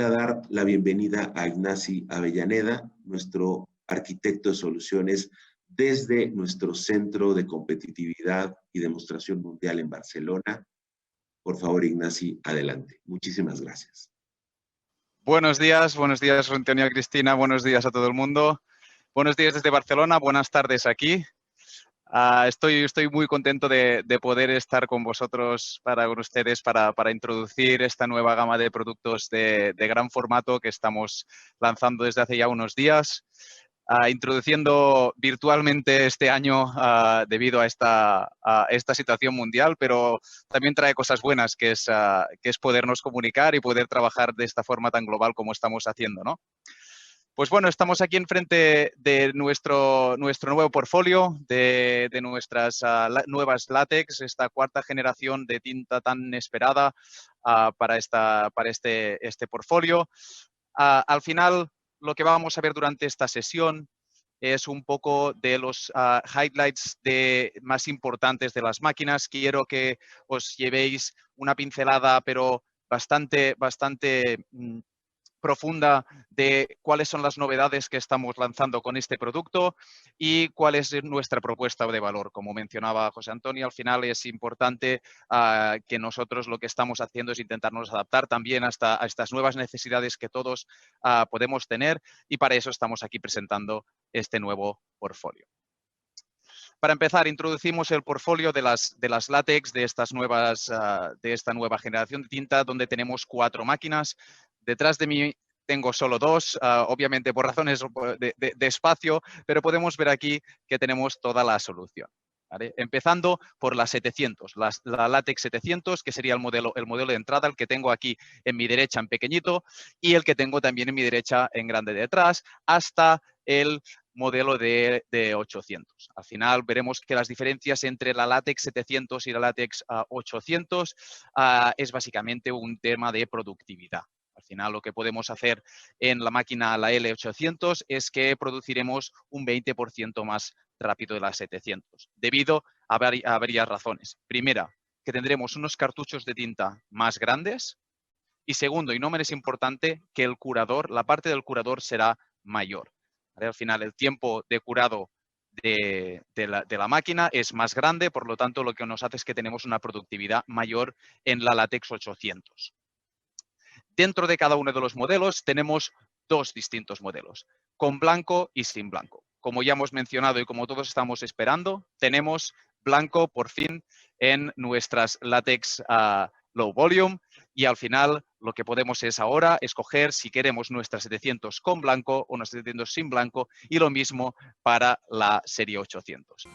a dar la bienvenida a Ignasi Avellaneda, nuestro arquitecto de soluciones desde nuestro Centro de Competitividad y Demostración Mundial en Barcelona. Por favor, Ignasi, adelante. Muchísimas gracias. Buenos días, Antonio, Cristina, buenos días a todo el mundo. Buenos días desde Barcelona, buenas tardes aquí. Estoy muy contento de poder estar con vosotros, con ustedes, para introducir esta nueva gama de productos de gran formato que estamos lanzando desde hace ya unos días. Introduciendo virtualmente este año debido a esta situación mundial, pero también trae cosas buenas, que es podernos comunicar y poder trabajar de esta forma tan global como estamos haciendo, ¿no? Pues bueno, estamos aquí enfrente de nuestro nuevo portfolio, de nuestras nuevas látex, esta cuarta generación de tinta tan esperada para este portfolio. Al final, lo que vamos a ver durante esta sesión es un poco de los highlights más importantes de las máquinas. Quiero que os llevéis una pincelada, pero bastante profunda de cuáles son las novedades que estamos lanzando con este producto y cuál es nuestra propuesta de valor. Como mencionaba José Antonio, al final es importante que nosotros lo que estamos haciendo es intentarnos adaptar también a estas nuevas necesidades que todos podemos tener, y para eso estamos aquí presentando este nuevo portfolio. Para empezar, introducimos el portfolio de las látex de esta nueva generación de tinta, donde tenemos 4 máquinas. Detrás de mí tengo solo 2, obviamente por razones de espacio, pero podemos ver aquí que tenemos toda la solución, ¿vale? Empezando por la 700, la látex 700, que sería el modelo de entrada, el que tengo aquí en mi derecha en pequeñito y el que tengo también en mi derecha en grande detrás, hasta el modelo de 800. Al final veremos que las diferencias entre la látex 700 y la látex 800 es básicamente un tema de productividad. Al final lo que podemos hacer en la máquina, la L800, es que produciremos un 20% más rápido de la 700, debido a varias razones. Primera, que tendremos unos cartuchos de tinta más grandes. Y segundo, y no menos importante, que la parte del curador será mayor. ¿Vale? Al final el tiempo de curado de la máquina es más grande, por lo tanto lo que nos hace es que tenemos una productividad mayor en la látex 800. Dentro de cada uno de los modelos tenemos 2 distintos modelos, con blanco y sin blanco. Como ya hemos mencionado y como todos estamos esperando, tenemos blanco por fin en nuestras látex low volume, y al final lo que podemos es ahora escoger si queremos nuestras 700 con blanco o nuestras 700 sin blanco, y lo mismo para la serie 800.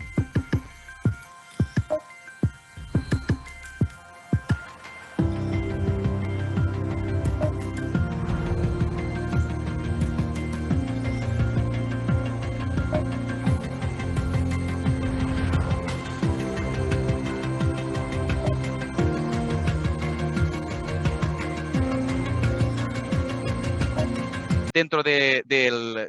Dentro de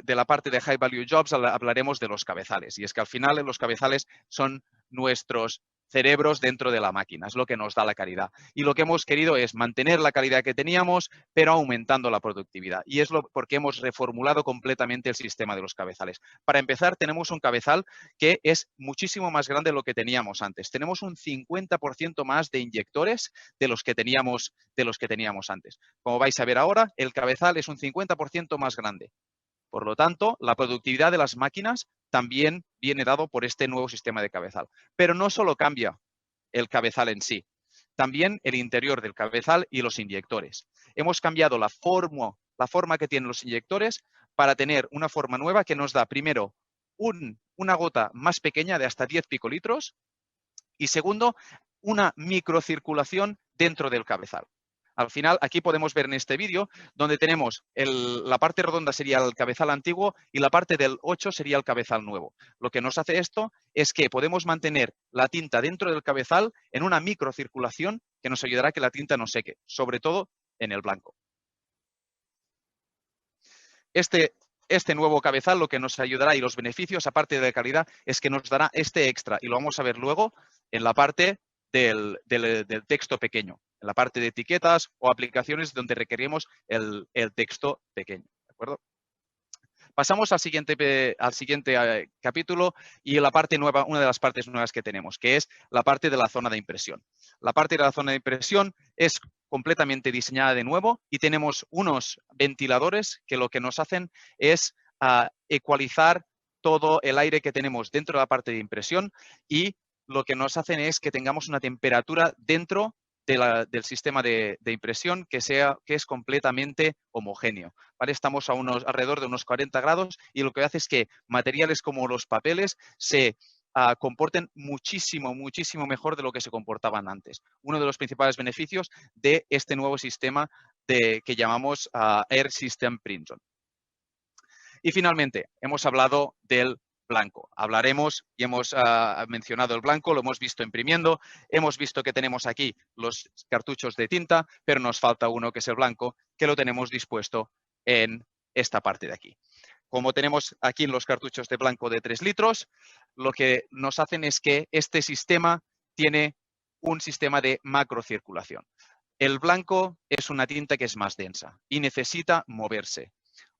la parte de High Value Jobs hablaremos de los cabezales, y es que al final los cabezales son nuestros cerebros dentro de la máquina, es lo que nos da la calidad. Y lo que hemos querido es mantener la calidad que teníamos, pero aumentando la productividad. Y es porque hemos reformulado completamente el sistema de los cabezales. Para empezar, tenemos un cabezal que es muchísimo más grande de lo que teníamos antes. Tenemos un 50% más de inyectores de los que teníamos antes. Como vais a ver ahora, el cabezal es un 50% más grande. Por lo tanto, la productividad de las máquinas también viene dado por este nuevo sistema de cabezal. Pero no solo cambia el cabezal en sí, también el interior del cabezal y los inyectores. Hemos cambiado la forma que tienen los inyectores para tener una forma nueva que nos da, primero, una gota más pequeña de hasta 10 picolitros y, segundo, una microcirculación dentro del cabezal. Al final, aquí podemos ver en este vídeo donde tenemos la parte redonda sería el cabezal antiguo y la parte del 8 sería el cabezal nuevo. Lo que nos hace esto es que podemos mantener la tinta dentro del cabezal en una microcirculación que nos ayudará a que la tinta no seque, sobre todo en el blanco. Este nuevo cabezal lo que nos ayudará, y los beneficios aparte de calidad, es que nos dará este extra, y lo vamos a ver luego en la parte del texto pequeño. en la parte de etiquetas o aplicaciones donde requerimos el texto pequeño. ¿De acuerdo? Pasamos al siguiente capítulo y la parte nueva, una de las partes nuevas que tenemos, que es la parte de la zona de impresión. La parte de la zona de impresión es completamente diseñada de nuevo y tenemos unos ventiladores que lo que nos hacen es ecualizar todo el aire que tenemos dentro de la parte de impresión y lo que nos hacen es que tengamos una temperatura dentro del sistema de impresión que es completamente homogéneo. ¿Vale? Estamos a alrededor de unos 40 grados y lo que hace es que materiales como los papeles se comporten muchísimo mejor de lo que se comportaban antes. Uno de los principales beneficios de este nuevo sistema que llamamos Air System Printzon. Y finalmente, hemos hablado del blanco. Hablaremos y hemos mencionado el blanco, lo hemos visto imprimiendo, hemos visto que tenemos aquí los cartuchos de tinta, pero nos falta uno que es el blanco, que lo tenemos dispuesto en esta parte de aquí. Como tenemos aquí los cartuchos de blanco de 3 litros, lo que nos hacen es que este sistema tiene un sistema de macrocirculación. El blanco es una tinta que es más densa y necesita moverse.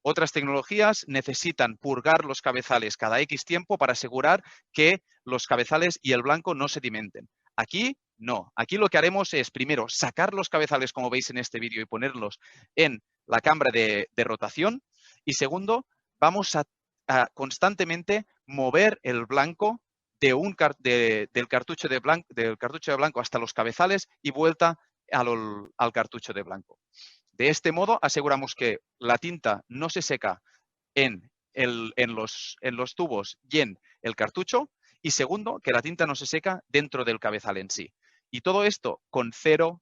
Otras tecnologías necesitan purgar los cabezales cada X tiempo para asegurar que los cabezales y el blanco no sedimenten. Aquí no. Aquí lo que haremos es, primero, sacar los cabezales, como veis en este vídeo, y ponerlos en la cámara de rotación. Y segundo, vamos a constantemente mover el blanco del cartucho de blanco hasta los cabezales y vuelta al cartucho de blanco. De este modo, aseguramos que la tinta no se seca en los tubos y en el cartucho. Y segundo, que la tinta no se seca dentro del cabezal en sí. Y todo esto con cero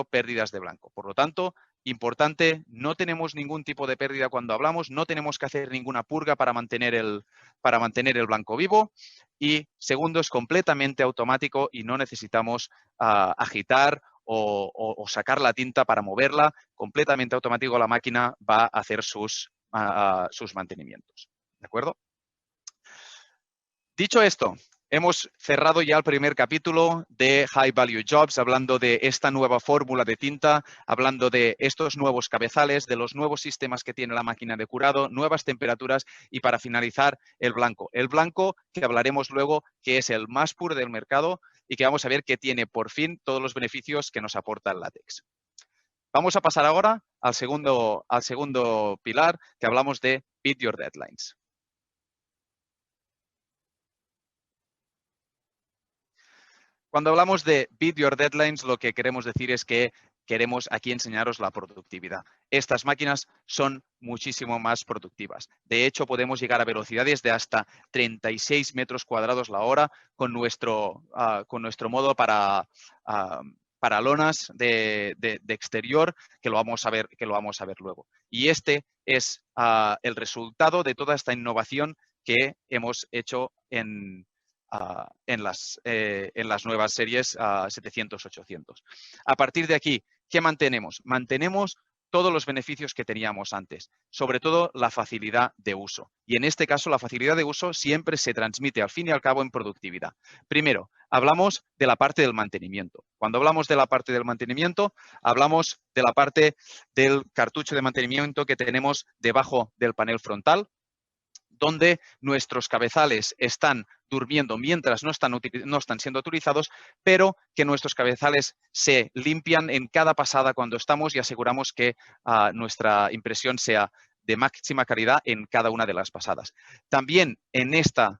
pérdidas de blanco. Por lo tanto, importante, no tenemos ningún tipo de pérdida cuando hablamos, no tenemos que hacer ninguna purga para mantener el blanco vivo. Y segundo, es completamente automático y no necesitamos agitar o sacar la tinta para moverla. Completamente automático, la máquina va a hacer sus mantenimientos. ¿De acuerdo? Dicho esto, hemos cerrado ya el primer capítulo de High Value Jobs, hablando de esta nueva fórmula de tinta, hablando de estos nuevos cabezales, de los nuevos sistemas que tiene la máquina de curado, nuevas temperaturas y para finalizar el blanco. El blanco que hablaremos luego, que es el más puro del mercado y que vamos a ver que tiene por fin todos los beneficios que nos aporta el látex. Vamos a pasar ahora al segundo pilar, que hablamos de Beat Your Deadlines. Cuando hablamos de Beat Your Deadlines, lo que queremos decir es que queremos aquí enseñaros la productividad. Estas máquinas son muchísimo más productivas. De hecho, podemos llegar a velocidades de hasta 36 metros cuadrados la hora con nuestro modo para lonas de exterior, que lo vamos a ver luego. Y este es el resultado de toda esta innovación que hemos hecho en las nuevas series 700-800. A partir de aquí, ¿qué mantenemos? Mantenemos todos los beneficios que teníamos antes, sobre todo la facilidad de uso. Y en este caso, la facilidad de uso siempre se transmite al fin y al cabo en productividad. Primero, hablamos de la parte del mantenimiento. Cuando hablamos de la parte del mantenimiento, hablamos de la parte del cartucho de mantenimiento que tenemos debajo del panel frontal, donde nuestros cabezales están durmiendo mientras no están siendo utilizados, pero que nuestros cabezales se limpian en cada pasada cuando estamos y aseguramos que nuestra impresión sea de máxima calidad en cada una de las pasadas. También en este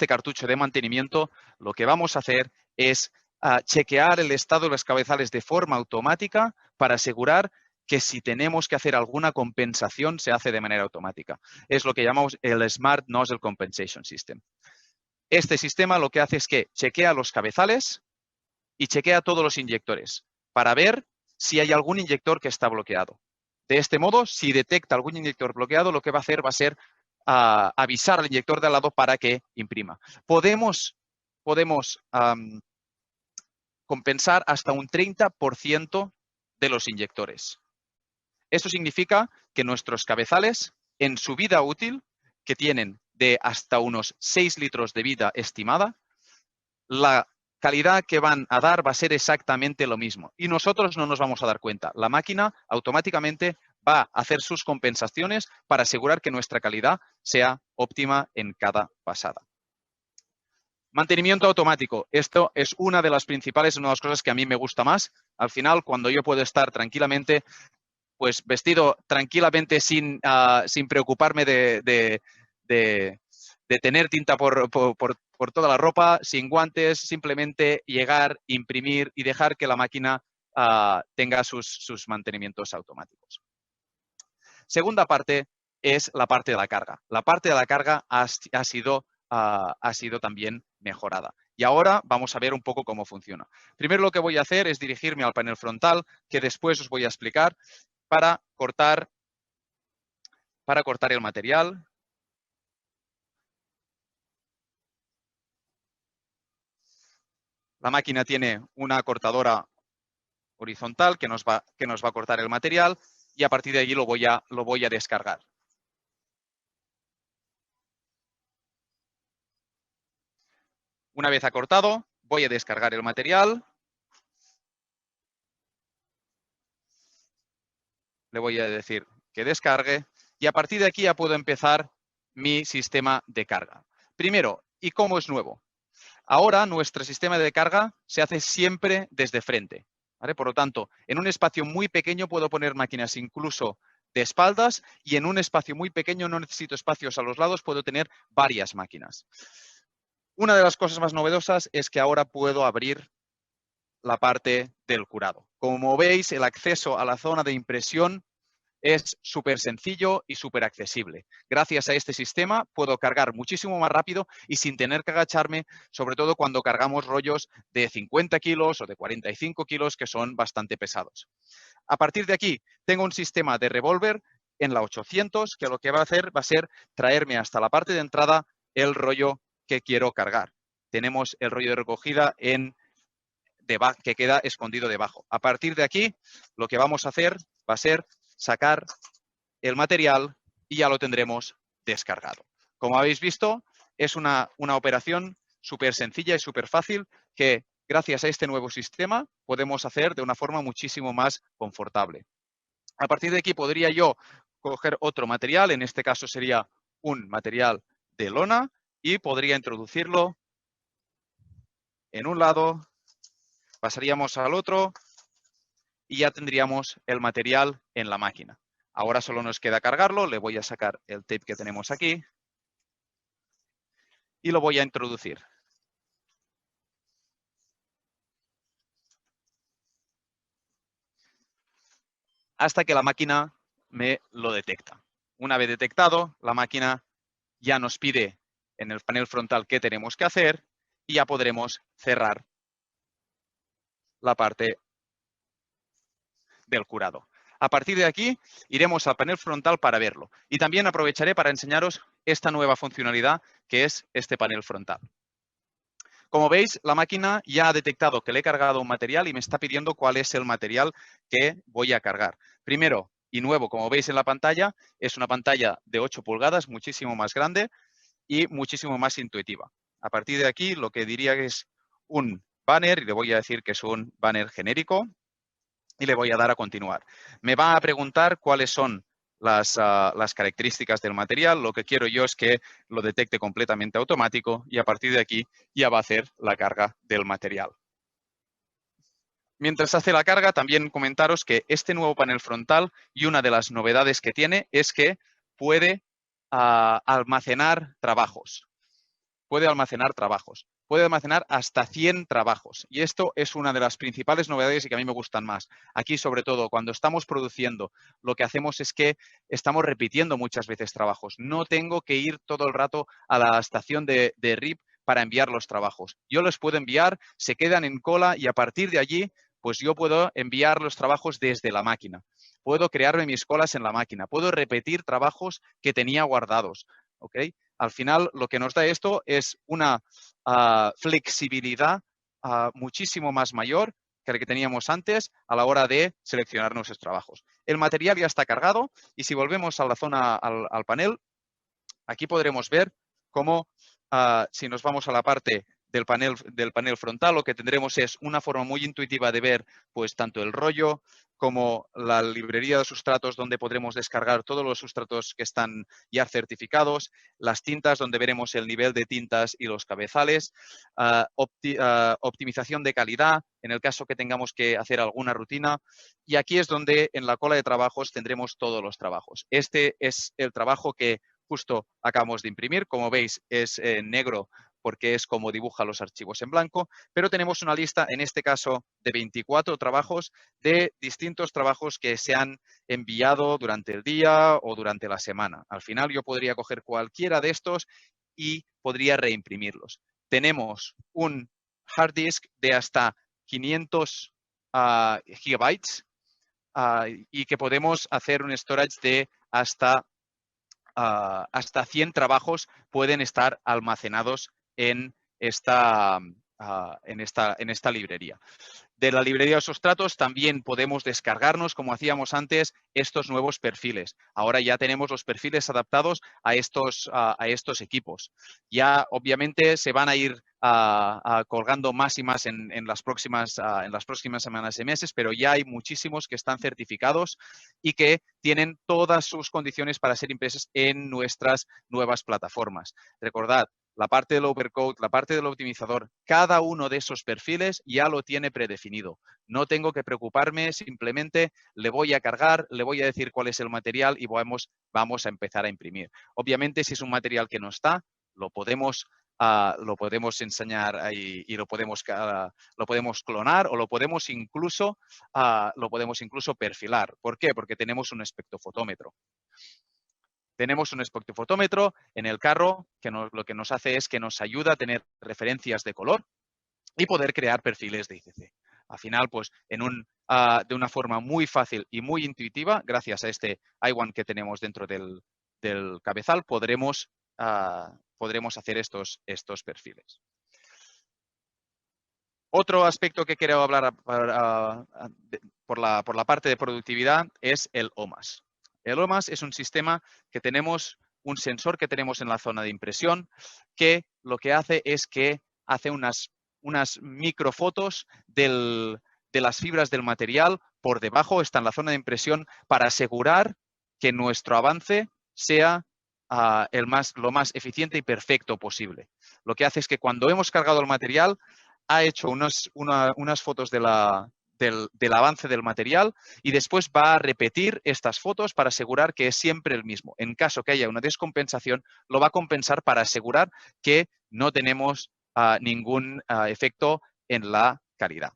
cartucho de mantenimiento, lo que vamos a hacer es chequear el estado de los cabezales de forma automática para asegurar que si tenemos que hacer alguna compensación, se hace de manera automática. Es lo que llamamos el Smart Nozzle Compensation System. Este sistema lo que hace es que chequea los cabezales y chequea todos los inyectores para ver si hay algún inyector que está bloqueado. De este modo, si detecta algún inyector bloqueado, lo que va a hacer va a ser avisar al inyector de al lado para que imprima. Podemos compensar hasta un 30% de los inyectores. Esto significa que nuestros cabezales, en su vida útil, que tienen de hasta unos 6 litros de vida estimada, la calidad que van a dar va a ser exactamente lo mismo. Y nosotros no nos vamos a dar cuenta. La máquina automáticamente va a hacer sus compensaciones para asegurar que nuestra calidad sea óptima en cada pasada. Mantenimiento automático. Esto es una de las principales, una de las cosas que a mí me gusta más. Al final, cuando yo puedo estar tranquilamente, pues vestido tranquilamente sin preocuparme de tener tinta por toda la ropa, sin guantes, simplemente llegar, imprimir y dejar que la máquina tenga sus mantenimientos automáticos. Segunda parte es la parte de la carga. La parte de la carga ha sido también mejorada. Y ahora vamos a ver un poco cómo funciona. Primero lo que voy a hacer es dirigirme al panel frontal, que después os voy a explicar, para cortar el material. La máquina tiene una cortadora horizontal que nos va a cortar el material y a partir de allí lo voy a descargar. Una vez acortado, voy a descargar el material. Le voy a decir que descargue y a partir de aquí ya puedo empezar mi sistema de carga. Primero, ¿y cómo es nuevo? Ahora nuestro sistema de carga se hace siempre desde frente, ¿vale? Por lo tanto, en un espacio muy pequeño puedo poner máquinas incluso de espaldas y en un espacio muy pequeño no necesito espacios a los lados, puedo tener varias máquinas. Una de las cosas más novedosas es que ahora puedo abrir la parte del curado. Como veis, el acceso a la zona de impresión es súper sencillo y súper accesible. Gracias a este sistema puedo cargar muchísimo más rápido y sin tener que agacharme, sobre todo cuando cargamos rollos de 50 kilos o de 45 kilos que son bastante pesados. A partir de aquí tengo un sistema de revólver en la 800 que lo que va a hacer va a ser traerme hasta la parte de entrada el rollo que quiero cargar. Tenemos el rollo de recogida que queda escondido debajo. A partir de aquí lo que vamos a hacer va a ser sacar el material y ya lo tendremos descargado. Como habéis visto, es una operación súper sencilla y súper fácil que gracias a este nuevo sistema podemos hacer de una forma muchísimo más confortable. A partir de aquí podría yo coger otro material, en este caso sería un material de lona y podría introducirlo en un lado, pasaríamos al otro y ya tendríamos el material en la máquina. Ahora solo nos queda cargarlo, le voy a sacar el tape que tenemos aquí y lo voy a introducir. Hasta que la máquina me lo detecta. Una vez detectado, la máquina ya nos pide en el panel frontal qué tenemos que hacer y ya podremos cerrar la parte del curado. A partir de aquí, iremos al panel frontal para verlo. Y también aprovecharé para enseñaros esta nueva funcionalidad que es este panel frontal. Como veis, la máquina ya ha detectado que le he cargado un material y me está pidiendo cuál es el material que voy a cargar. Primero, y nuevo, como veis en la pantalla, es una pantalla de 8 pulgadas, muchísimo más grande y muchísimo más intuitiva. A partir de aquí, lo que diría que es un banner, y le voy a decir que es un banner genérico, y le voy a dar a continuar. Me va a preguntar cuáles son las características del material. Lo que quiero yo es que lo detecte completamente automático y a partir de aquí ya va a hacer la carga del material. Mientras hace la carga, también comentaros que este nuevo panel frontal y una de las novedades que tiene es que puede almacenar trabajos. Puede almacenar hasta 100 trabajos. Y esto es una de las principales novedades y que a mí me gustan más. Aquí, sobre todo, cuando estamos produciendo, lo que hacemos es que estamos repitiendo muchas veces trabajos. No tengo que ir todo el rato a la estación de RIP para enviar los trabajos. Yo los puedo enviar, se quedan en cola y a partir de allí, pues yo puedo enviar los trabajos desde la máquina. Puedo crearme mis colas en la máquina. Puedo repetir trabajos que tenía guardados. ¿Ok? Al final, lo que nos da esto es una flexibilidad muchísimo más mayor que la que teníamos antes a la hora de seleccionar nuestros trabajos. El material ya está cargado y si volvemos a la zona, al panel, aquí podremos ver cómo, si nos vamos a la parte panel frontal, lo que tendremos es una forma muy intuitiva de ver pues tanto el rollo como la librería de sustratos, donde podremos descargar todos los sustratos que están ya certificados, las tintas, donde veremos el nivel de tintas y los cabezales, optimización de calidad, en el caso que tengamos que hacer alguna rutina. Y aquí es donde en la cola de trabajos tendremos todos los trabajos. Este es el trabajo que justo acabamos de imprimir. Como veis, es negro porque es como dibuja los archivos en blanco, pero tenemos una lista, en este caso, de 24 trabajos de distintos trabajos que se han enviado durante el día o durante la semana. Al final yo podría coger cualquiera de estos y podría reimprimirlos. Tenemos un hard disk de hasta 500 gigabytes y que podemos hacer un storage de hasta 100 trabajos pueden estar almacenados en esta librería. De la librería de sustratos también podemos descargarnos, como hacíamos antes, estos nuevos perfiles. Ahora ya tenemos los perfiles adaptados a estos equipos. Ya obviamente se van a ir colgando más y más en las próximas semanas y meses, pero ya hay muchísimos que están certificados y que tienen todas sus condiciones para ser impresos en nuestras nuevas plataformas. Recordad, la parte del overcode, la parte del optimizador, cada uno de esos perfiles ya lo tiene predefinido. No tengo que preocuparme, simplemente le voy a cargar, le voy a decir cuál es el material y vamos a empezar a imprimir. Obviamente, si es un material que no está, lo podemos enseñar y lo podemos clonar o lo podemos incluso perfilar. ¿Por qué? Porque tenemos un espectrofotómetro. Tenemos un espectrofotómetro en el carro que lo que nos hace es que nos ayuda a tener referencias de color y poder crear perfiles de ICC. Al final, pues, de una forma muy fácil y muy intuitiva, gracias a este I1 que tenemos dentro del cabezal, podremos hacer estos perfiles. Otro aspecto que quiero hablar por la parte de productividad es el OMAS. El OMAS es un sistema que tenemos, un sensor que tenemos en la zona de impresión, que lo que hace es que hace unas microfotos de las fibras del material. Por debajo está en la zona de impresión para asegurar que nuestro avance sea lo más eficiente y perfecto posible. Lo que hace es que cuando hemos cargado el material, ha hecho unas fotos del avance del material y después va a repetir estas fotos para asegurar que es siempre el mismo. En caso que haya una descompensación, lo va a compensar para asegurar que no tenemos ningún efecto en la calidad.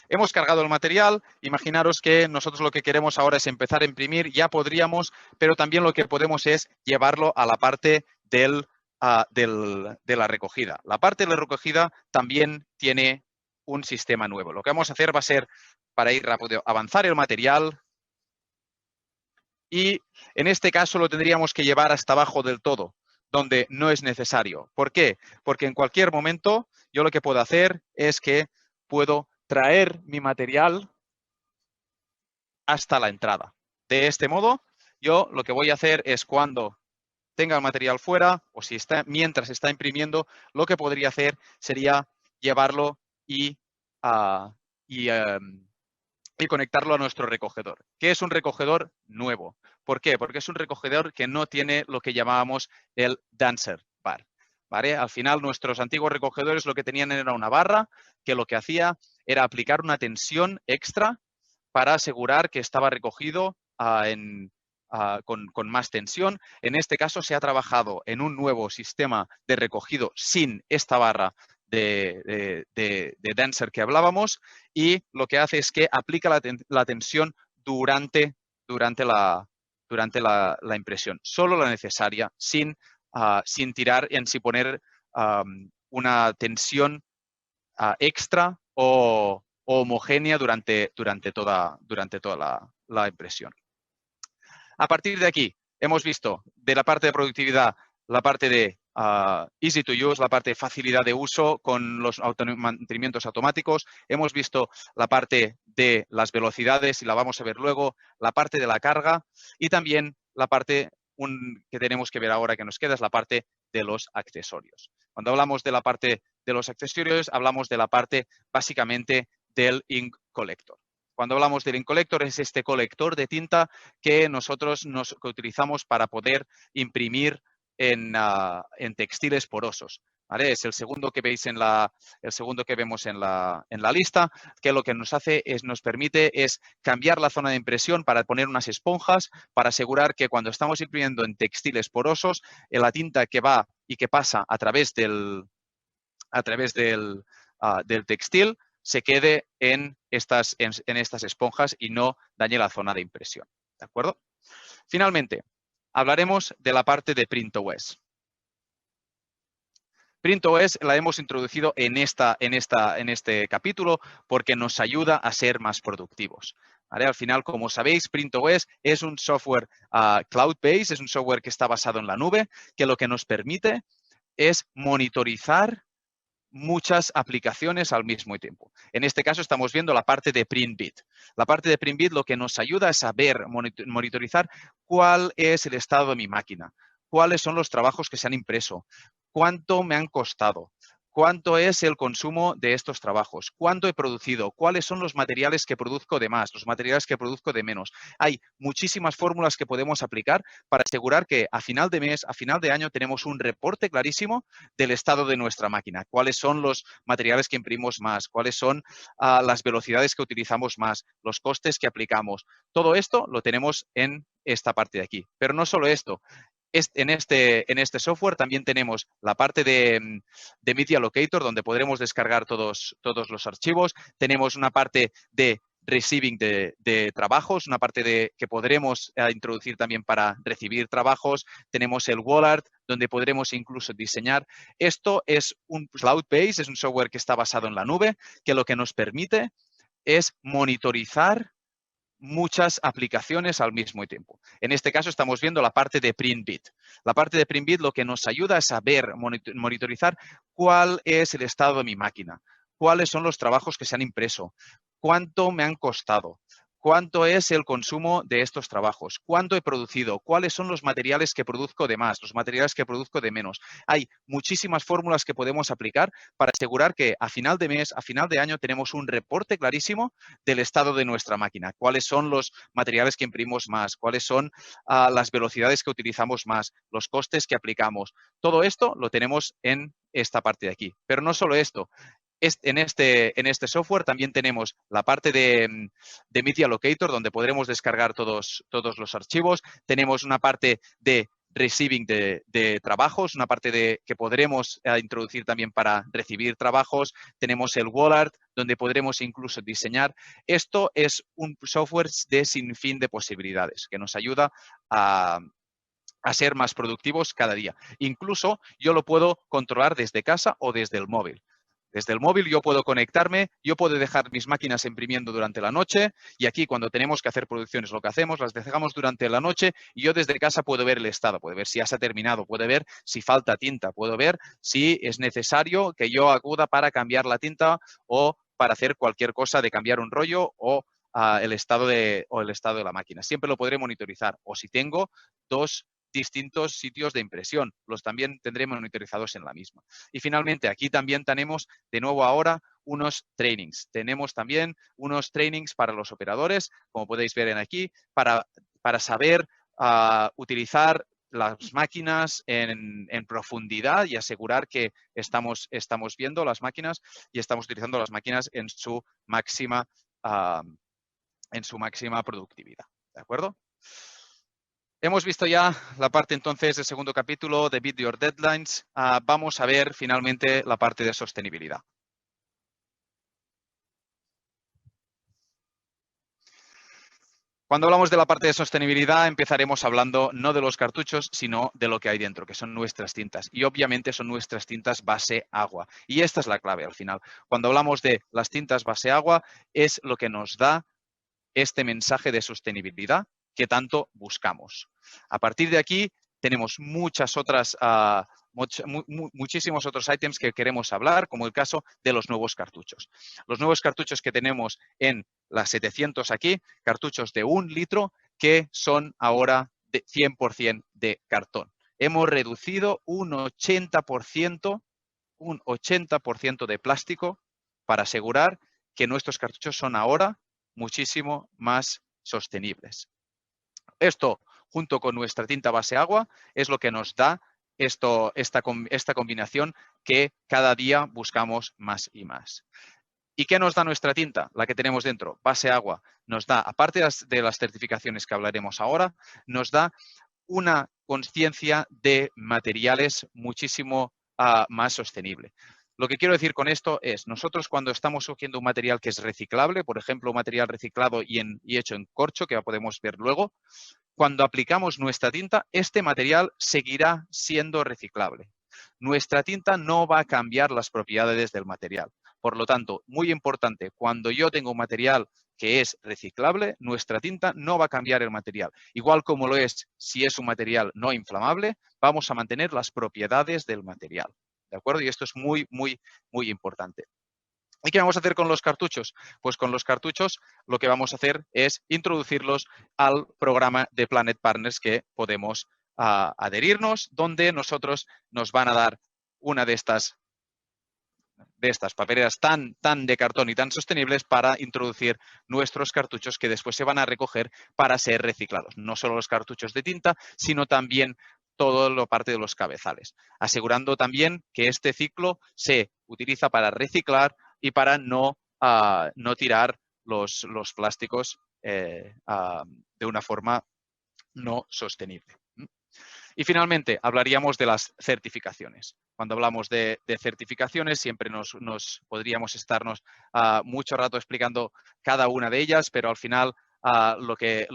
Hemos cargado el material, imaginaros que nosotros lo que queremos ahora es empezar a imprimir, ya podríamos, pero también lo que podemos es llevarlo a la parte de la recogida. La parte de la recogida también tiene un sistema nuevo. Lo que vamos a hacer va a ser, para ir rápido, avanzar el material y en este caso lo tendríamos que llevar hasta abajo del todo, donde no es necesario. ¿Por qué? Porque en cualquier momento yo lo que puedo hacer es que puedo traer mi material hasta la entrada. De este modo, yo lo que voy a hacer es cuando tenga el material fuera o mientras está imprimiendo, lo que podría hacer sería llevarlo y conectarlo a nuestro recogedor, que es un recogedor nuevo. ¿Por qué? Porque es un recogedor que no tiene lo que llamábamos el dancer bar. ¿Vale? Al final, nuestros antiguos recogedores lo que tenían era una barra que lo que hacía era aplicar una tensión extra para asegurar que estaba recogido con más tensión. En este caso se ha trabajado en un nuevo sistema de recogido sin esta barra de dancer que hablábamos y lo que hace es que aplica la tensión durante la impresión, solo la necesaria, sin tirar sin poner una tensión extra o homogénea durante toda la impresión. A partir de aquí, hemos visto de la parte de productividad, la parte de easy to use, la parte de facilidad de uso con los mantenimientos automáticos. Hemos visto la parte de las velocidades y la vamos a ver luego, la parte de la carga y también la parte que tenemos que ver ahora que nos queda es la parte de los accesorios. Cuando hablamos de la parte de los accesorios, hablamos de la parte básicamente del ink collector. Cuando hablamos del ink collector, es este colector de tinta que nosotros que utilizamos para poder imprimir en textiles porosos. ¿Vale? Es el segundo que veis el segundo que vemos en la lista, que lo que nos hace es nos permite es cambiar la zona de impresión para poner unas esponjas para asegurar que cuando estamos imprimiendo en textiles porosos, la tinta que va y que pasa a través del textil se quede en estas esponjas y no dañe la zona de impresión. ¿De acuerdo? Finalmente, hablaremos de la parte de PrintOS. PrintOS la hemos introducido en este capítulo porque nos ayuda a ser más productivos. ¿Vale? Al final, como sabéis, PrintOS es un software cloud-based, es un software que está basado en la nube, que lo que nos permite es monitorizar muchas aplicaciones al mismo tiempo. En este caso estamos viendo la parte de PrintBit. La parte de PrintBit lo que nos ayuda es saber monitorizar cuál es el estado de mi máquina, cuáles son los trabajos que se han impreso, cuánto me han costado, cuánto es el consumo de estos trabajos, cuánto he producido, cuáles son los materiales que produzco de más, los materiales que produzco de menos. Hay muchísimas fórmulas que podemos aplicar para asegurar que a final de mes, a final de año, tenemos un reporte clarísimo del estado de nuestra máquina, cuáles son los materiales que imprimimos más, cuáles son las velocidades que utilizamos más, los costes que aplicamos. Todo esto lo tenemos en esta parte de aquí. Pero no solo esto. En este software también tenemos la parte de Media Locator, donde podremos descargar todos los archivos. Tenemos una parte de receiving de trabajos, una parte que podremos introducir también para recibir trabajos. Tenemos el Wallart, donde podremos incluso diseñar. Esto es un cloud-based, es un software que está basado en la nube, que lo que nos permite es monitorizar muchas aplicaciones al mismo tiempo. En este caso estamos viendo la parte de PrintBit. La parte de PrintBit lo que nos ayuda es saber monitorizar cuál es el estado de mi máquina, cuáles son los trabajos que se han impreso, cuánto me han costado, cuánto es el consumo de estos trabajos, cuánto he producido, cuáles son los materiales que produzco de más, los materiales que produzco de menos. Hay muchísimas fórmulas que podemos aplicar para asegurar que a final de mes, a final de año, tenemos un reporte clarísimo del estado de nuestra máquina, cuáles son los materiales que imprimimos más, cuáles son las velocidades que utilizamos más, los costes que aplicamos. Todo esto lo tenemos en esta parte de aquí. Pero no solo esto. En este software también tenemos la parte de Media Locator, donde podremos descargar todos los archivos. Tenemos una parte de receiving de trabajos, una parte que podremos introducir también para recibir trabajos. Tenemos el Wallart, donde podremos incluso diseñar. Esto es un software de sinfín de posibilidades que nos ayuda a ser más productivos cada día. Incluso yo lo puedo controlar desde casa o desde el móvil. Desde el móvil yo puedo conectarme, yo puedo dejar mis máquinas imprimiendo durante la noche y aquí cuando tenemos que hacer producciones lo que hacemos, las dejamos durante la noche y yo desde casa puedo ver el estado, puedo ver si ya se ha terminado, puedo ver si falta tinta, puedo ver si es necesario que yo acuda para cambiar la tinta o para hacer cualquier cosa de cambiar un rollo o el estado de la máquina. Siempre lo podré monitorizar o si tengo dos distintos sitios de impresión. Los también tendré monitorizados en la misma. Y finalmente, aquí también tenemos de nuevo ahora unos trainings. Tenemos también unos trainings para los operadores, como podéis ver en aquí, para saber utilizar las máquinas en profundidad y asegurar que estamos viendo las máquinas y estamos utilizando las máquinas en su máxima productividad. ¿De acuerdo? Hemos visto ya la parte entonces del segundo capítulo de Beat Your Deadlines. Vamos a ver finalmente la parte de sostenibilidad. Cuando hablamos de la parte de sostenibilidad empezaremos hablando no de los cartuchos, sino de lo que hay dentro, que son nuestras tintas. Y obviamente son nuestras tintas base agua. Y esta es la clave al final. Cuando hablamos de las tintas base agua es lo que nos da este mensaje de sostenibilidad que tanto buscamos. A partir de aquí tenemos muchísimos otros ítems que queremos hablar, como el caso de los nuevos cartuchos. Los nuevos cartuchos que tenemos en las 700 aquí, cartuchos de 1 litro, que son ahora de 100% de cartón. hemos reducido un 80% de plástico para asegurar que nuestros cartuchos son ahora muchísimo más sostenibles. Esto, junto con nuestra tinta base agua, es lo que nos da esta combinación que cada día buscamos más y más. ¿Y qué nos da nuestra tinta? La que tenemos dentro, base agua, nos da, aparte de las certificaciones que hablaremos ahora, nos da una conciencia de materiales muchísimo más sostenible. Lo que quiero decir con esto es, nosotros cuando estamos cogiendo un material que es reciclable, por ejemplo, un material reciclado y hecho en corcho, que podemos ver luego, cuando aplicamos nuestra tinta, este material seguirá siendo reciclable. Nuestra tinta no va a cambiar las propiedades del material. Por lo tanto, muy importante, cuando yo tengo un material que es reciclable, nuestra tinta no va a cambiar el material. Igual como lo es si es un material no inflamable, vamos a mantener las propiedades del material. ¿De acuerdo? Y esto es muy, muy, muy importante. ¿Y qué vamos a hacer con los cartuchos? Pues con los cartuchos lo que vamos a hacer es introducirlos al programa de Planet Partners que podemos adherirnos, donde nosotros nos van a dar una de estas papeleras tan de cartón y tan sostenibles para introducir nuestros cartuchos que después se van a recoger para ser reciclados. No solo los cartuchos de tinta, sino también toda la parte de los cabezales, asegurando también que este ciclo se utiliza para reciclar y para no tirar los plásticos de una forma no sostenible. Y finalmente, hablaríamos de las certificaciones. Cuando hablamos de certificaciones, siempre nos podríamos estarnos mucho rato explicando cada una de ellas, pero al final lo que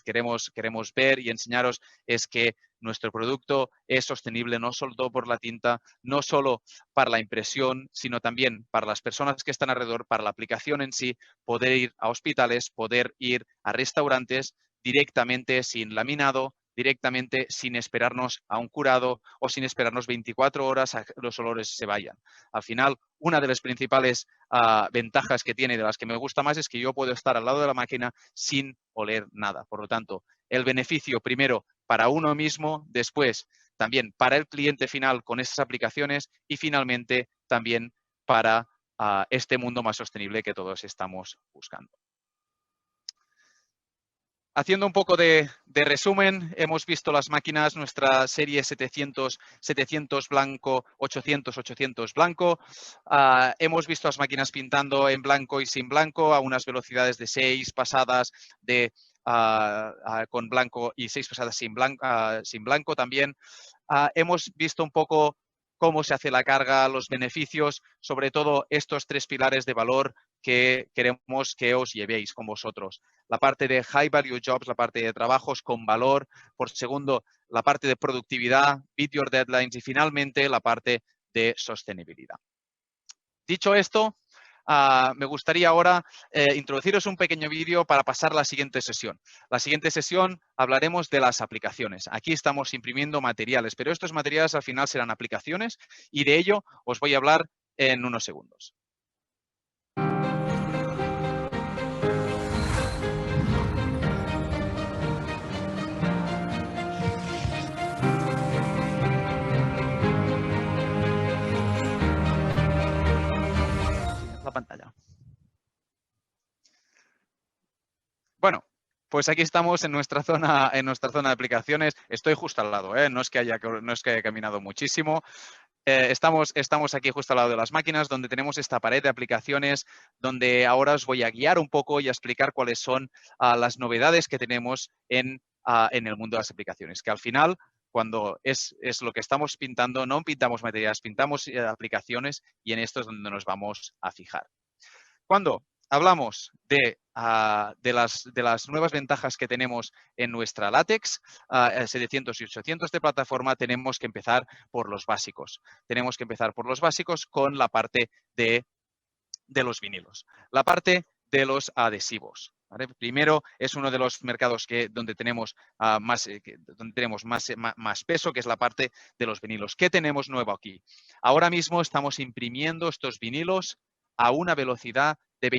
queremos ver y enseñaros es que nuestro producto es sostenible no solo por la tinta, no solo para la impresión, sino también para las personas que están alrededor, para la aplicación en sí, poder ir a hospitales, poder ir a restaurantes directamente sin laminado, directamente sin esperarnos a un curado o sin esperarnos 24 horas a que los olores se vayan. Al final, una de las principales ventajas que tiene, de las que me gusta más, es que yo puedo estar al lado de la máquina sin oler nada. Por lo tanto, el beneficio primero para uno mismo, después también para el cliente final con esas aplicaciones y finalmente también para este mundo más sostenible que todos estamos buscando. Haciendo un poco de resumen, hemos visto las máquinas, nuestra serie 700 blanco, 800 blanco. Hemos visto las máquinas pintando en blanco y sin blanco a unas velocidades de 6 pasadas con blanco y 6 pasadas sin blanco también. Hemos visto un poco cómo se hace la carga, los beneficios, sobre todo estos 3 pilares de valor que queremos que os llevéis con vosotros. La parte de high value jobs, la parte de trabajos con valor. Por segundo, la parte de productividad, beat your deadlines y finalmente la parte de sostenibilidad. Dicho esto, me gustaría ahora introduciros un pequeño vídeo para pasar a la siguiente sesión. La siguiente sesión hablaremos de las aplicaciones. Aquí estamos imprimiendo materiales, pero estos materiales al final serán aplicaciones y de ello os voy a hablar en unos segundos. La pantalla. Bueno, pues aquí estamos en nuestra zona de aplicaciones. Estoy justo al lado, no es que haya caminado muchísimo. Estamos aquí justo al lado de las máquinas, donde tenemos esta pared de aplicaciones, donde ahora os voy a guiar un poco y a explicar cuáles son las novedades que tenemos en el mundo de las aplicaciones, que al final, cuando es lo que estamos pintando, no pintamos materiales, pintamos aplicaciones y en esto es donde nos vamos a fijar. Cuando hablamos de las nuevas ventajas que tenemos en nuestra látex, 700 y 800 de plataforma, tenemos que empezar por los básicos. Tenemos que empezar por los básicos con la parte de los vinilos. La parte de los adhesivos. ¿Vale? Primero, es uno de los mercados donde tenemos más peso, que es la parte de los vinilos. ¿Qué tenemos nuevo aquí? Ahora mismo estamos imprimiendo estos vinilos a una velocidad de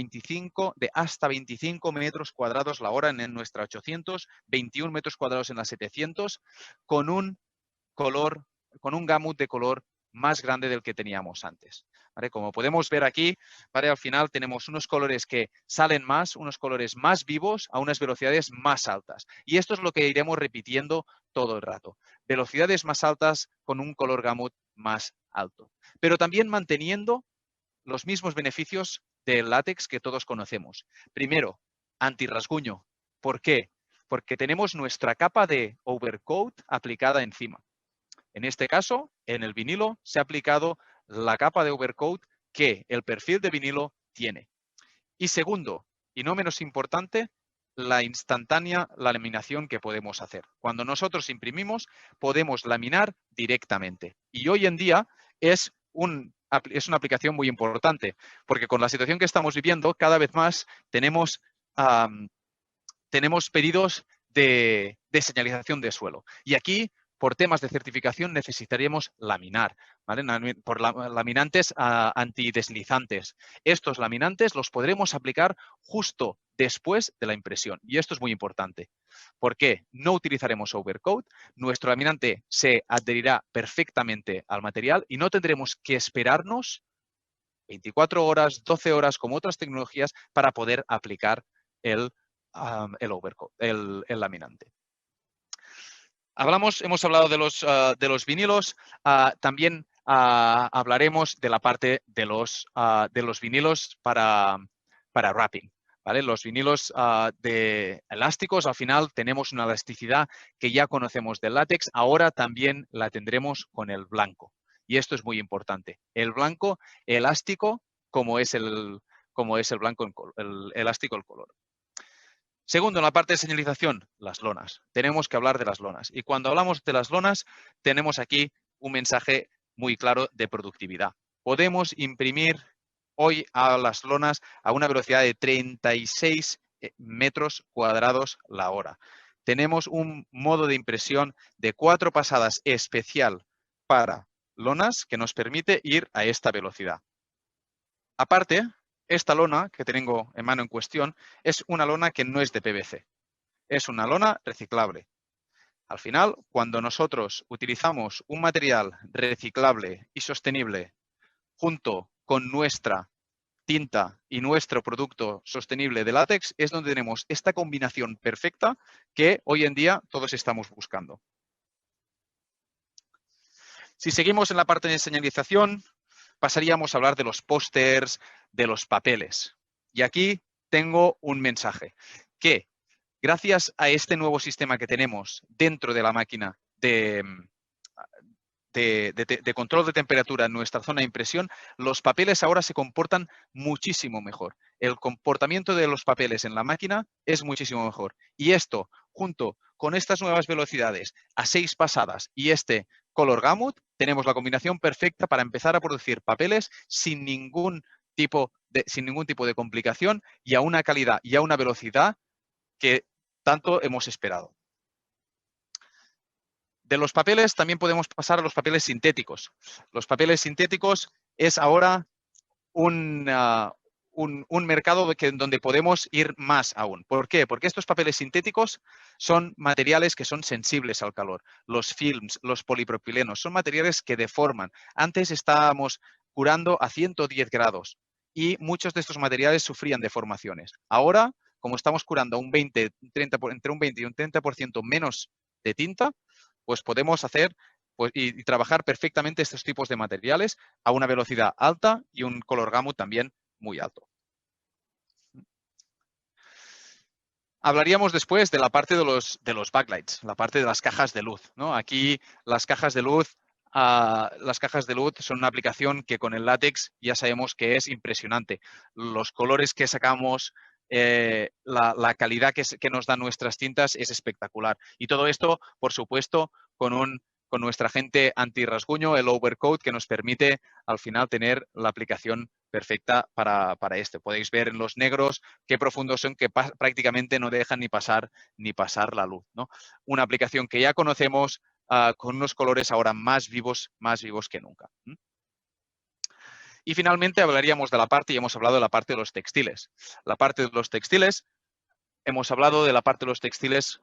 hasta 25 metros cuadrados la hora en nuestra 800, 21 metros cuadrados en la 700, con un color, con un gamut de color más grande del que teníamos antes. ¿Vale? Como podemos ver aquí, ¿vale? Al final tenemos unos colores que salen más, unos colores más vivos a unas velocidades más altas. Y esto es lo que iremos repitiendo todo el rato. Velocidades más altas con un color gamut más alto. Pero también manteniendo los mismos beneficios del látex que todos conocemos. Primero, antirrasguño. ¿Por qué? Porque tenemos nuestra capa de overcoat aplicada encima. En este caso, en el vinilo se ha aplicado la capa de overcoat que el perfil de vinilo tiene. Y segundo, y no menos importante, la instantánea laminación que podemos hacer. Cuando nosotros imprimimos, podemos laminar directamente. Y hoy en día es una aplicación muy importante, porque con la situación que estamos viviendo, cada vez más tenemos pedidos de señalización de suelo. Y aquí, por temas de certificación, necesitaríamos laminar, ¿vale? Por laminantes antideslizantes. Estos laminantes los podremos aplicar justo después de la impresión. Y esto es muy importante. ¿Por qué? No utilizaremos overcoat, nuestro laminante se adherirá perfectamente al material y no tendremos que esperarnos 24 horas, 12 horas, como otras tecnologías, para poder aplicar el overcoat, el laminante. Hemos hablado de los vinilos, también hablaremos de la parte de los vinilos para wrapping. ¿Vale? Los vinilos de elásticos, al final tenemos una elasticidad que ya conocemos del látex, ahora también la tendremos con el blanco. Y esto es muy importante. El blanco elástico como es el blanco, el elástico, el color. Segundo, en la parte de señalización, las lonas. Tenemos que hablar de las lonas. Y cuando hablamos de las lonas, tenemos aquí un mensaje muy claro de productividad. Podemos imprimir hoy a las lonas a una velocidad de 36 metros cuadrados la hora. Tenemos un modo de impresión de 4 pasadas especial para lonas que nos permite ir a esta velocidad. Aparte, esta lona que tengo en mano en cuestión es una lona que no es de PVC. Es una lona reciclable. Al final, cuando nosotros utilizamos un material reciclable y sostenible junto con nuestra tinta y nuestro producto sostenible de látex, es donde tenemos esta combinación perfecta que hoy en día todos estamos buscando. Si seguimos en la parte de señalización, pasaríamos a hablar de los pósters, de los papeles. Y aquí tengo un mensaje, que gracias a este nuevo sistema que tenemos dentro de la máquina de control de temperatura en nuestra zona de impresión, los papeles ahora se comportan muchísimo mejor. El comportamiento de los papeles en la máquina es muchísimo mejor. Y esto, junto con estas nuevas velocidades a 6 pasadas y este color gamut, tenemos la combinación perfecta para empezar a producir papeles sin ningún tipo de complicación y a una calidad y a una velocidad que tanto hemos esperado. De los papeles también podemos pasar a los papeles sintéticos. Los papeles sintéticos es ahora un mercado donde podemos ir más aún. ¿Por qué? Porque estos papeles sintéticos son materiales que son sensibles al calor. Los films, los polipropilenos, son materiales que deforman. Antes estábamos curando a 110 grados y muchos de estos materiales sufrían deformaciones. Ahora, como estamos curando a entre un 20 y un 30% menos de tinta, pues podemos hacer y trabajar perfectamente estos tipos de materiales a una velocidad alta y un color gamut también muy alto. Hablaríamos después de la parte de los backlights, la parte de las cajas de luz, ¿no? Aquí las cajas de luz son una aplicación que con el látex ya sabemos que es impresionante. Los colores que sacamos, la calidad que nos dan nuestras tintas es espectacular. Y todo esto, por supuesto, con nuestra agente antirrasguño, el overcoat, que nos permite al final tener la aplicación perfecta para esto. Podéis ver en los negros qué profundos son, que prácticamente no dejan ni pasar la luz, ¿no? Una aplicación que ya conocemos, con unos colores ahora más vivos que nunca. Y finalmente hablaríamos de la parte, y hemos hablado de la parte de los textiles. La parte de los textiles, hemos hablado de la parte de los textiles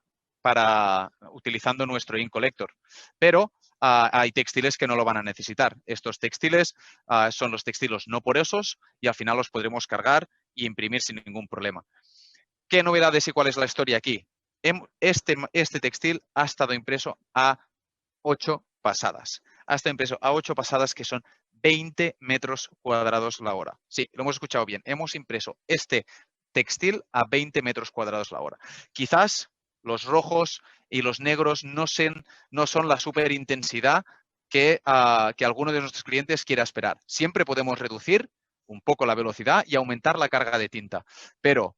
utilizando nuestro ink collector. Pero hay textiles que no lo van a necesitar. Estos textiles son los textiles no porosos y al final los podremos cargar y imprimir sin ningún problema. ¿Qué novedades y cuál es la historia aquí? Este textil ha estado impreso a 8 pasadas. Ha estado impreso a 8 pasadas, que son 20 metros cuadrados la hora. Sí, lo hemos escuchado bien. Hemos impreso este textil a 20 metros cuadrados la hora. Quizás los rojos y los negros no son la super intensidad que alguno de nuestros clientes quiera esperar. Siempre podemos reducir un poco la velocidad y aumentar la carga de tinta. Pero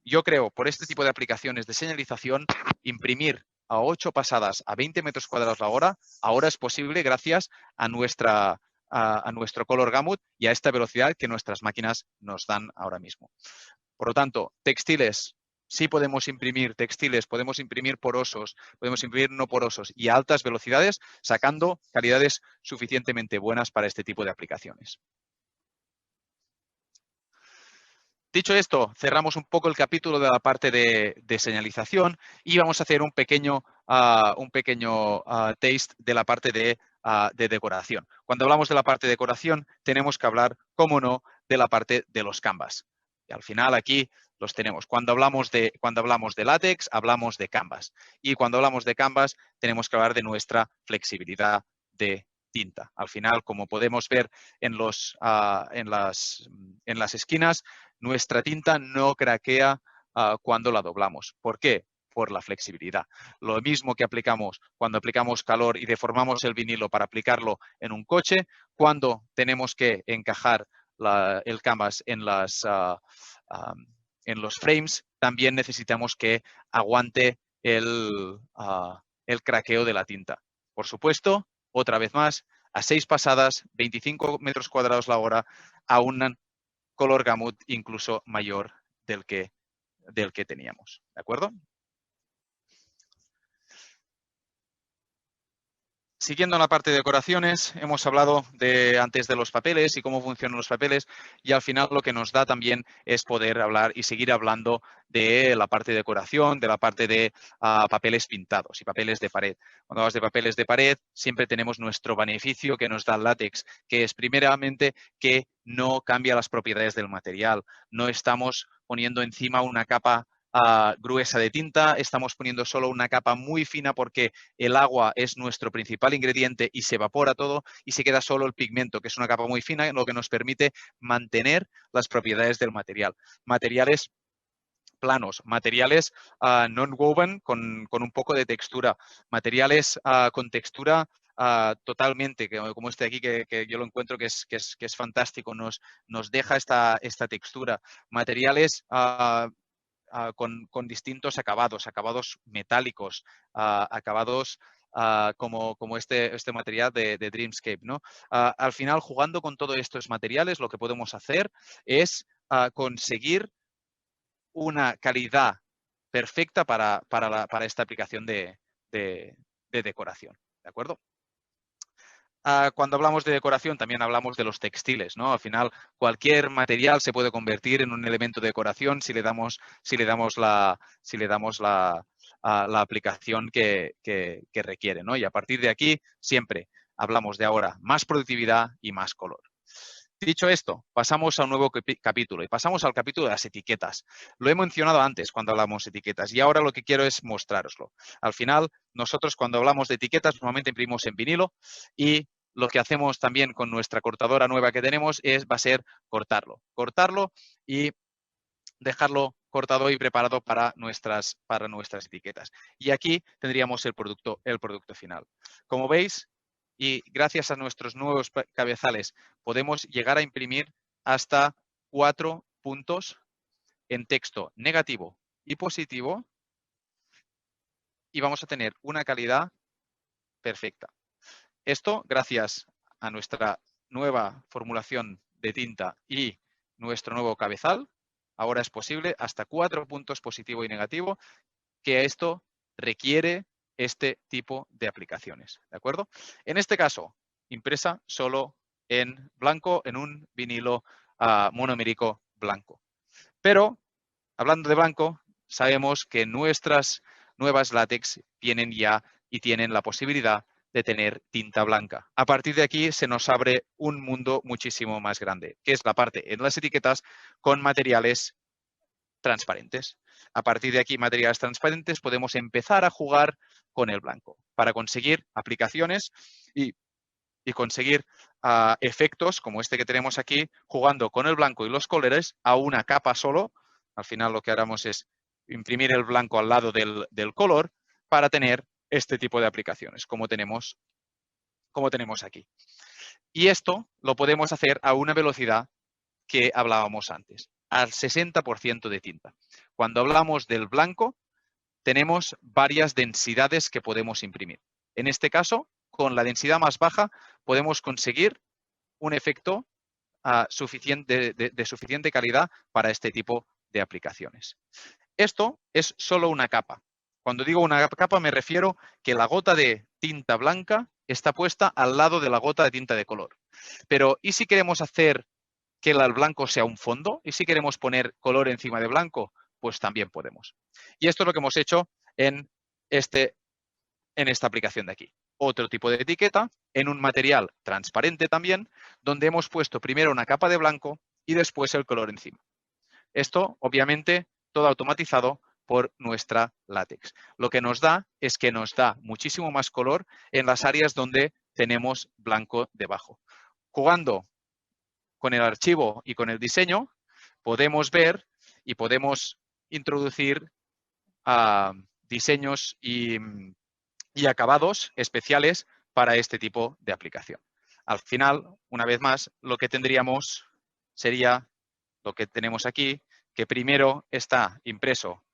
yo creo, por este tipo de aplicaciones de señalización, imprimir a 8 pasadas a 20 metros cuadrados la hora, ahora es posible gracias a nuestro color gamut y a esta velocidad que nuestras máquinas nos dan ahora mismo. Por lo tanto, textiles, sí podemos imprimir textiles, podemos imprimir porosos, podemos imprimir no porosos y a altas velocidades, sacando calidades suficientemente buenas para este tipo de aplicaciones. Dicho esto, cerramos un poco el capítulo de la parte de señalización y vamos a hacer un pequeño taste de la parte de decoración. Cuando hablamos de la parte de decoración, tenemos que hablar, cómo no, de la parte de los canvas. Y al final aquí los tenemos. Cuando hablamos de látex, hablamos de canvas. Y cuando hablamos de canvas, tenemos que hablar de nuestra flexibilidad de tinta. Al final, como podemos ver en las esquinas, nuestra tinta no craquea cuando la doblamos. ¿Por qué? Por la flexibilidad. Lo mismo que aplicamos cuando aplicamos calor y deformamos el vinilo para aplicarlo en un coche, cuando tenemos que encajar el canvas en los frames, también necesitamos que aguante el craqueo de la tinta. Por supuesto, otra vez más, a 6 pasadas, 25 metros cuadrados la hora, a un color gamut incluso mayor del que teníamos. ¿De acuerdo? Siguiendo en la parte de decoraciones, hemos hablado antes de los papeles y cómo funcionan los papeles, y al final lo que nos da también es poder hablar y seguir hablando de la parte de decoración, de la parte de papeles pintados y papeles de pared. Cuando hablas de papeles de pared, siempre tenemos nuestro beneficio que nos da el látex, que es primeramente que no cambia las propiedades del material. No estamos poniendo encima una capa gruesa de tinta, estamos poniendo solo una capa muy fina porque el agua es nuestro principal ingrediente y se evapora todo y se queda solo el pigmento, que es una capa muy fina, lo que nos permite mantener las propiedades del material. Materiales planos, materiales non-woven con un poco de textura, materiales con textura totalmente, como este aquí, que yo lo encuentro que es fantástico, nos deja esta textura. Materiales con distintos acabados metálicos, acabados como este material de Dreamscape, ¿no? Al final, jugando con todos estos materiales, lo que podemos hacer es conseguir una calidad perfecta para esta aplicación de decoración. ¿De acuerdo? Cuando hablamos de decoración también hablamos de los textiles, ¿no? Al final, cualquier material se puede convertir en un elemento de decoración si le damos la aplicación que requiere, ¿no? Y a partir de aquí, siempre hablamos de ahora más productividad y más color. Dicho esto, pasamos a un nuevo capítulo y pasamos al capítulo de las etiquetas. Lo he mencionado antes cuando hablamos de etiquetas y ahora lo que quiero es mostraroslo. Al final, nosotros cuando hablamos de etiquetas normalmente imprimimos en vinilo y lo que hacemos también con nuestra cortadora nueva que tenemos va a ser cortarlo y dejarlo cortado y preparado para nuestras etiquetas. Y aquí tendríamos el producto final. Como veis, y gracias a nuestros nuevos cabezales, podemos llegar a imprimir hasta 4 puntos en texto negativo y positivo y vamos a tener una calidad perfecta. Esto gracias a nuestra nueva formulación de tinta y nuestro nuevo cabezal. Ahora es posible hasta 4 puntos positivo y negativo, que esto requiere este tipo de aplicaciones. ¿De acuerdo? En este caso, impresa solo en blanco, en un vinilo monomérico blanco. Pero, hablando de blanco, sabemos que nuestras nuevas látex vienen ya y tienen la posibilidad de tener tinta blanca. A partir de aquí se nos abre un mundo muchísimo más grande, que es la parte en las etiquetas con materiales transparentes. A partir de aquí, materiales transparentes, podemos empezar a jugar con el blanco para conseguir aplicaciones y conseguir efectos como este que tenemos aquí, jugando con el blanco y los colores a una capa solo. Al final lo que haremos es imprimir el blanco al lado del color para tener este tipo de aplicaciones, como tenemos aquí. Y esto lo podemos hacer a una velocidad que hablábamos antes, al 60% de tinta. Cuando hablamos del blanco, tenemos varias densidades que podemos imprimir. En este caso, con la densidad más baja, podemos conseguir un efecto de suficiente calidad para este tipo de aplicaciones. Esto es solo una capa. Cuando digo una capa me refiero que la gota de tinta blanca está puesta al lado de la gota de tinta de color. Pero, ¿y si queremos hacer que el blanco sea un fondo? ¿Y si queremos poner color encima de blanco? Pues también podemos. Y esto es lo que hemos hecho en esta aplicación de aquí. Otro tipo de etiqueta en un material transparente también, donde hemos puesto primero una capa de blanco y después el color encima. Esto, obviamente, todo automatizado por nuestra látex. Lo que nos da es que nos da muchísimo más color en las áreas donde tenemos blanco debajo. Jugando con el archivo y con el diseño, podemos ver y podemos introducir diseños y acabados especiales para este tipo de aplicación. Al final, una vez más, lo que tendríamos sería lo que tenemos aquí, que primero está impreso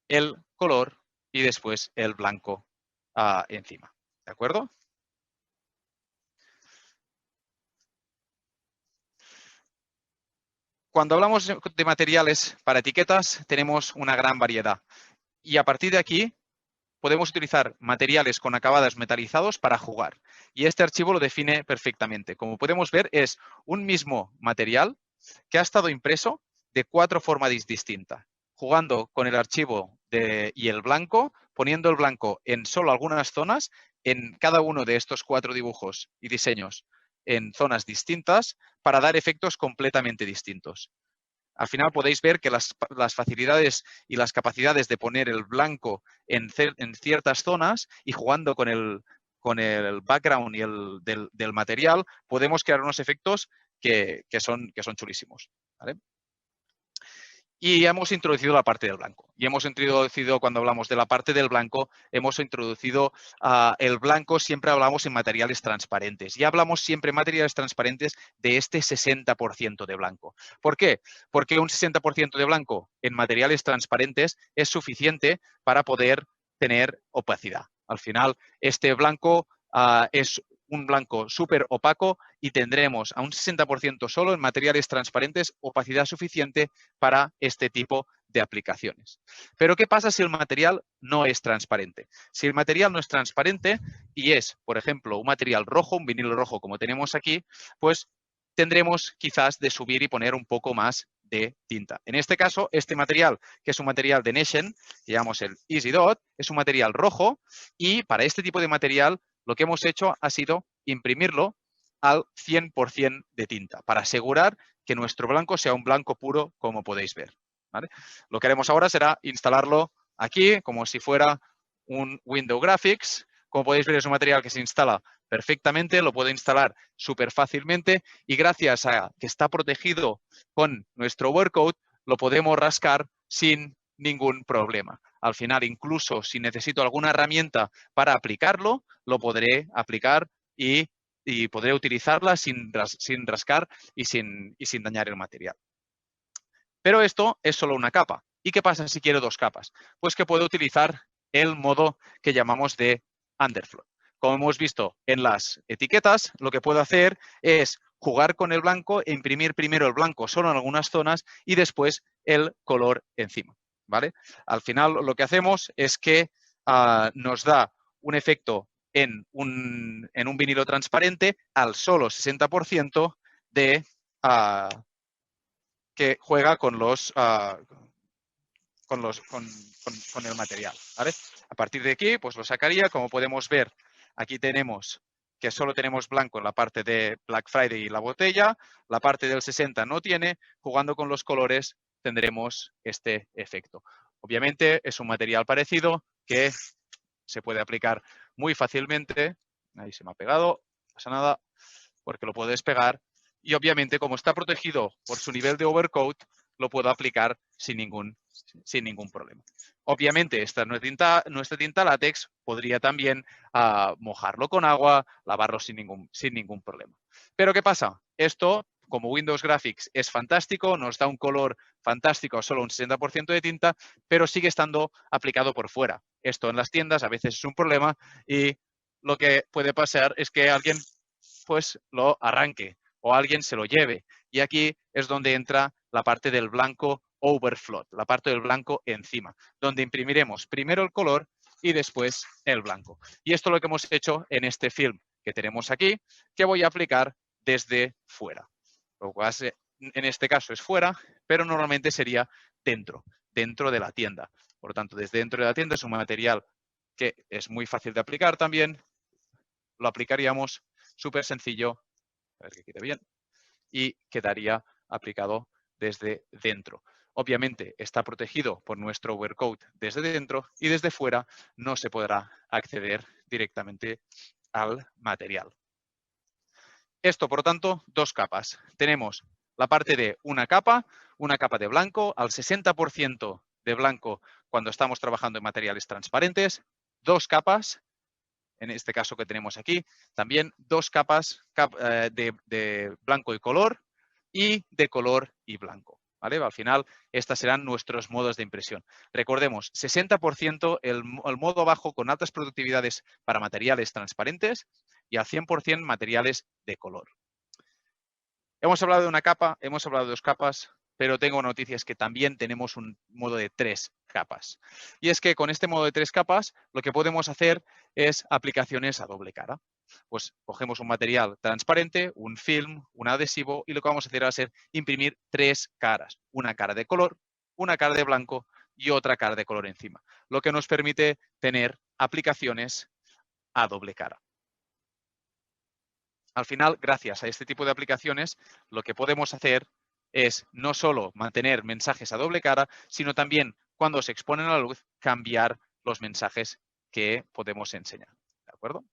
el color y después el blanco encima. ¿De acuerdo? Cuando hablamos de materiales para etiquetas, tenemos una gran variedad. Y a partir de aquí, podemos utilizar materiales con acabados metalizados para jugar. Y este archivo lo define perfectamente. Como podemos ver, es un mismo material que ha estado impreso de 4 formas distintas. Jugando con el archivo y el blanco, poniendo el blanco en solo algunas zonas, en cada uno de estos 4 dibujos y diseños en zonas distintas, para dar efectos completamente distintos. Al final podéis ver que las facilidades y las capacidades de poner el blanco en ciertas zonas y jugando con el background y del material, podemos crear unos efectos que son chulísimos. ¿Vale? Y hemos introducido la parte del blanco. Y hemos introducido, cuando hablamos de la parte del blanco, hemos introducido el blanco, siempre hablamos en materiales transparentes. Y hablamos siempre en materiales transparentes de este 60% de blanco. ¿Por qué? Porque un 60% de blanco en materiales transparentes es suficiente para poder tener opacidad. Al final, este blanco es un blanco súper opaco y tendremos a un 60% solo en materiales transparentes opacidad suficiente para este tipo de aplicaciones. Pero ¿qué pasa si el material no es transparente? Si el material no es transparente y es, por ejemplo, un material rojo, un vinilo rojo como tenemos aquí, pues tendremos quizás de subir y poner un poco más de tinta. En este caso, este material, que es un material de Nation, que llamamos el Easy Dot, es un material rojo y para este tipo de material lo que hemos hecho ha sido imprimirlo al 100% de tinta para asegurar que nuestro blanco sea un blanco puro, como podéis ver. ¿Vale? Lo que haremos ahora será instalarlo aquí como si fuera un Windows Graphics. Como podéis ver, es un material que se instala perfectamente, lo puedo instalar súper fácilmente y gracias a que está protegido con nuestro WordCode, lo podemos rascar sin ningún problema. Al final, incluso si necesito alguna herramienta para aplicarlo, lo podré aplicar y podré utilizarla sin rascar y sin dañar el material. Pero esto es solo una capa. ¿Y qué pasa si quiero 2 capas? Pues que puedo utilizar el modo que llamamos de underflow. Como hemos visto en las etiquetas, lo que puedo hacer es jugar con el blanco e imprimir primero el blanco solo en algunas zonas y después el color encima. ¿Vale? Al final lo que hacemos es que nos da un efecto en un vinilo transparente al solo 60% de que juega con el material. ¿Vale? A partir de aquí, pues lo sacaría. Como podemos ver, Aquí tenemos que solo tenemos blanco en la parte de Black Friday y la botella, la parte del 60 no tiene, jugando con los colores tendremos este efecto. Obviamente es un material parecido que se puede aplicar muy fácilmente. Ahí se me ha pegado, no pasa nada, porque lo puedo despegar. Y obviamente, como está protegido por su nivel de overcoat, lo puedo aplicar sin ningún problema. Obviamente, esta nuestra tinta látex, podría también mojarlo con agua, lavarlo sin ningún problema. Pero ¿qué pasa? Esto, como Windows Graphics, es fantástico, nos da un color fantástico a solo un 60% de tinta, pero sigue estando aplicado por fuera. Esto en las tiendas a veces es un problema y lo que puede pasar es que alguien pues lo arranque o alguien se lo lleve. Y aquí es donde entra la parte del blanco overflow, la parte del blanco encima, donde imprimiremos primero el color y después el blanco. Y esto es lo que hemos hecho en este film que tenemos aquí, que voy a aplicar desde fuera. Lo cual en este caso es fuera, pero normalmente sería dentro de la tienda. Por lo tanto, desde dentro de la tienda es un material que es muy fácil de aplicar también. Lo aplicaríamos súper sencillo, a ver que quede bien, y quedaría aplicado desde dentro. Obviamente está protegido por nuestro overcoat desde dentro y desde fuera no se podrá acceder directamente al material. Esto, por lo tanto, dos capas. Tenemos la parte de una capa de blanco, al 60% de blanco cuando estamos trabajando en materiales transparentes, dos capas, en este caso que tenemos aquí, también dos capas de blanco y color y de color y blanco. ¿Vale? Al final, estas serán nuestros modos de impresión. Recordemos, 60% el modo bajo con altas productividades para materiales transparentes y al 100% materiales de color. Hemos hablado de una capa, hemos hablado de dos capas, pero tengo noticias que también tenemos un modo de 3 capas. Y es que con este modo de 3 capas, lo que podemos hacer es aplicaciones a doble cara. Pues cogemos un material transparente, un film, un adhesivo, y lo que vamos a hacer va a ser imprimir 3 caras. Una cara de color, una cara de blanco y otra cara de color encima. Lo que nos permite tener aplicaciones a doble cara. Al final, gracias a este tipo de aplicaciones, lo que podemos hacer es no solo mantener mensajes a doble cara, sino también, cuando se exponen a la luz, cambiar los mensajes que podemos enseñar. ¿De acuerdo?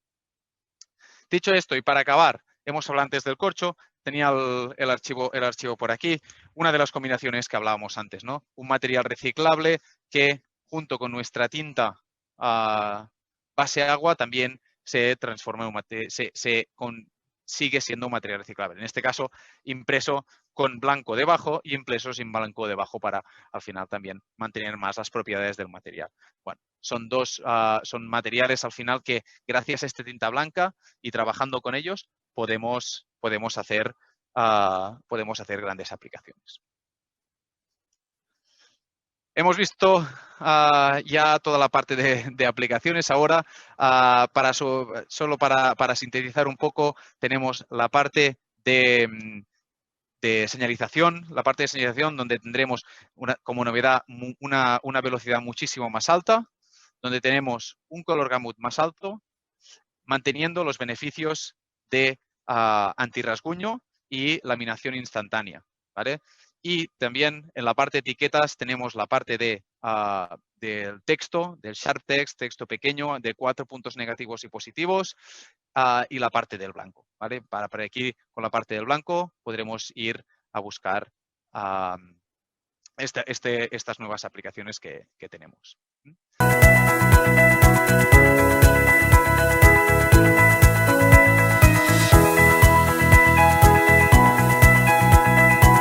Dicho esto, y para acabar, hemos hablado antes del corcho, tenía el archivo por aquí, una de las combinaciones que hablábamos antes, ¿no? Un material reciclable que, junto con nuestra tinta base agua, también se transforma en sigue siendo un material reciclable. En este caso, impreso con blanco debajo y impreso sin blanco debajo para, al final, también mantener más las propiedades del material. Bueno, son materiales, al final, que gracias a esta tinta blanca y trabajando con ellos podemos hacer grandes aplicaciones. Hemos visto ya toda la parte de aplicaciones. Ahora, solo para sintetizar un poco, tenemos la parte de señalización, donde tendremos como novedad una velocidad muchísimo más alta, donde tenemos un color gamut más alto, manteniendo los beneficios de antirrasguño y laminación instantánea, ¿vale? Y también en la parte de etiquetas tenemos la parte del texto, del sharp text, texto pequeño, de 4 puntos negativos y positivos, y la parte del blanco, ¿vale? Para aquí, con la parte del blanco, podremos ir a buscar estas nuevas aplicaciones que tenemos.